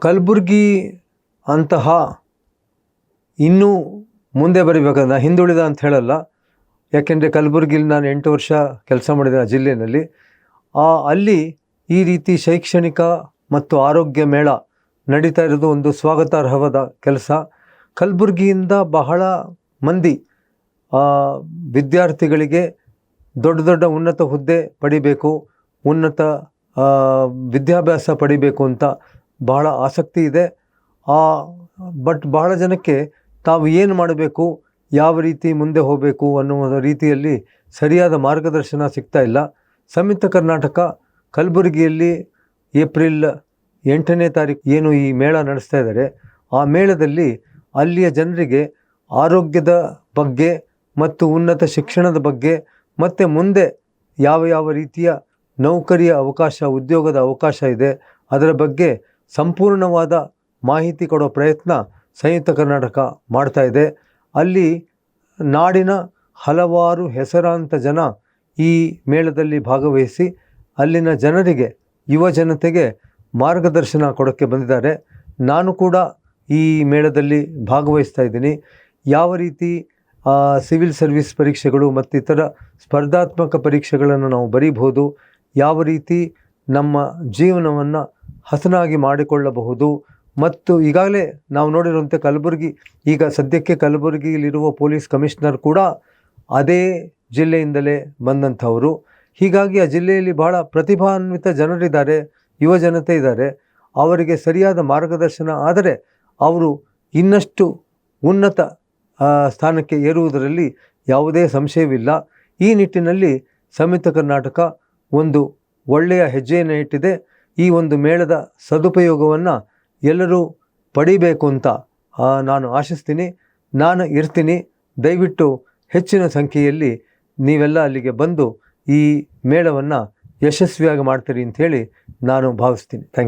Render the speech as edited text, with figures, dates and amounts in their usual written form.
ಕಲಬುರಗಿ ಅಂತಹ ಇನ್ನೂ ಮುಂದೆ ಬರೀಬೇಕಂದ್ರೆ ಹಿಂದುಳಿದ ಅಂತ ಹೇಳಲ್ಲ, ಯಾಕೆಂದರೆ ಕಲಬುರಗಿಲಿ ನಾನು 8 ವರ್ಷ ಕೆಲಸ ಮಾಡಿದೆ ಆ ಜಿಲ್ಲೆಯಲ್ಲಿ. ಅಲ್ಲಿ ಈ ರೀತಿ ಶೈಕ್ಷಣಿಕ ಮತ್ತು ಆರೋಗ್ಯ ಮೇಳ ನಡೀತಾ ಇರೋದು ಒಂದು ಸ್ವಾಗತಾರ್ಹವಾದ ಕೆಲಸ. ಕಲಬುರಗಿಯಿಂದ ಬಹಳ ಮಂದಿ ವಿದ್ಯಾರ್ಥಿಗಳಿಗೆ ದೊಡ್ಡ ದೊಡ್ಡ ಉನ್ನತ ಹುದ್ದೆ ಪಡಿಬೇಕು, ಉನ್ನತ ವಿದ್ಯಾಭ್ಯಾಸ ಪಡಿಬೇಕು ಅಂತ ಬಹಳ ಆಸಕ್ತಿ ಇದೆ. ಬಟ್ ಬಹಳ ಜನಕ್ಕೆ ತಾವು ಏನು ಮಾಡಬೇಕು, ಯಾವ ರೀತಿ ಮುಂದೆ ಹೋಗಬೇಕು ಅನ್ನುವ ರೀತಿಯಲ್ಲಿ ಸರಿಯಾದ ಮಾರ್ಗದರ್ಶನ ಸಿಗ್ತಾ ಇಲ್ಲ. ಸಂಯುಕ್ತ ಕರ್ನಾಟಕ ಕಲಬುರಗಿಯಲ್ಲಿ ಏಪ್ರಿಲ್ 8ನೇ ತಾರೀಕು ಏನು ಈ ಮೇಳ ನಡೆಸ್ತಾ ಇದ್ದಾರೆ, ಆ ಮೇಳದಲ್ಲಿ ಅಲ್ಲಿಯ ಜನರಿಗೆ ಆರೋಗ್ಯದ ಬಗ್ಗೆ ಮತ್ತು ಉನ್ನತ ಶಿಕ್ಷಣದ ಬಗ್ಗೆ ಮತ್ತು ಮುಂದೆ ಯಾವ ಯಾವ ರೀತಿಯ ನೌಕರಿಯ ಅವಕಾಶ, ಉದ್ಯೋಗದ ಅವಕಾಶ ಇದೆ ಅದರ ಬಗ್ಗೆ ಸಂಪೂರ್ಣವಾದ ಮಾಹಿತಿ ಕೊಡೋ ಪ್ರಯತ್ನ ಸಂಯುಕ್ತ ಕರ್ನಾಟಕ ಮಾಡ್ತಾ ಇದೆ. ಅಲ್ಲಿ ನಾಡಿನ ಹಲವಾರು ಹೆಸರಾಂತ ಜನ ಈ ಮೇಳದಲ್ಲಿ ಭಾಗವಹಿಸಿ ಅಲ್ಲಿನ ಜನರಿಗೆ, ಯುವ ಜನತೆಗೆ ಮಾರ್ಗದರ್ಶನ ಕೊಡೋಕ್ಕೆ ಬಂದಿದ್ದಾರೆ. ನಾನು ಕೂಡ ಈ ಮೇಳದಲ್ಲಿ ಭಾಗವಹಿಸ್ತಾ ಇದ್ದೀನಿ. ಯಾವ ರೀತಿ ಸಿವಿಲ್ ಸರ್ವಿಸ್ ಪರೀಕ್ಷೆಗಳು ಮತ್ತು ಇತರ ಸ್ಪರ್ಧಾತ್ಮಕ ಪರೀಕ್ಷೆಗಳನ್ನು ನಾವು ಬರೀಬಹುದು, ಯಾವ ರೀತಿ ನಮ್ಮ ಜೀವನವನ್ನು ಹಸನಾಗಿ ಮಾಡಿಕೊಳ್ಳಬಹುದು, ಮತ್ತು ಈಗಾಗಲೇ ನಾವು ನೋಡಿರುವಂತೆ ಕಲಬುರಗಿ, ಈಗ ಸದ್ಯಕ್ಕೆ ಕಲಬುರಗಿಯಲ್ಲಿರುವ ಪೊಲೀಸ್ ಕಮಿಷನರ್ ಕೂಡ ಅದೇ ಜಿಲ್ಲೆಯಿಂದಲೇ ಬಂದಂಥವರು. ಹೀಗಾಗಿ ಆ ಜಿಲ್ಲೆಯಲ್ಲಿ ಬಹಳ ಪ್ರತಿಭಾನ್ವಿತ ಜನರಿದ್ದಾರೆ, ಯುವ ಜನತೆ ಇದ್ದಾರೆ. ಅವರಿಗೆ ಸರಿಯಾದ ಮಾರ್ಗದರ್ಶನ ಆದರೆ ಅವರು ಇನ್ನಷ್ಟು ಉನ್ನತ ಸ್ಥಾನಕ್ಕೆ ಏರುವುದರಲ್ಲಿ ಯಾವುದೇ ಸಂಶಯವಿಲ್ಲ. ಈ ನಿಟ್ಟಿನಲ್ಲಿ ಸಂಯುಕ್ತ ಕರ್ನಾಟಕ ಒಂದು ಒಳ್ಳೆಯ ಹೆಜ್ಜೆಯನ್ನು ಇಟ್ಟಿದೆ. ಈ ಒಂದು ಮೇಳದ ಸದುಪಯೋಗವನ್ನು ಎಲ್ಲರೂ ಪಡಿಬೇಕು ಅಂತ ನಾನು ಆಶಿಸ್ತೀನಿ. ನಾನು ಇರ್ತೀನಿ. ದಯವಿಟ್ಟು ಹೆಚ್ಚಿನ ಸಂಖ್ಯೆಯಲ್ಲಿ ನೀವೆಲ್ಲ ಅಲ್ಲಿಗೆ ಬಂದು ಈ ಮೇಳವನ್ನು ಯಶಸ್ವಿಯಾಗಿ ಮಾಡ್ತೀರಿ ಅಂಥೇಳಿ ನಾನು ಭಾವಿಸ್ತೀನಿ. Thank you.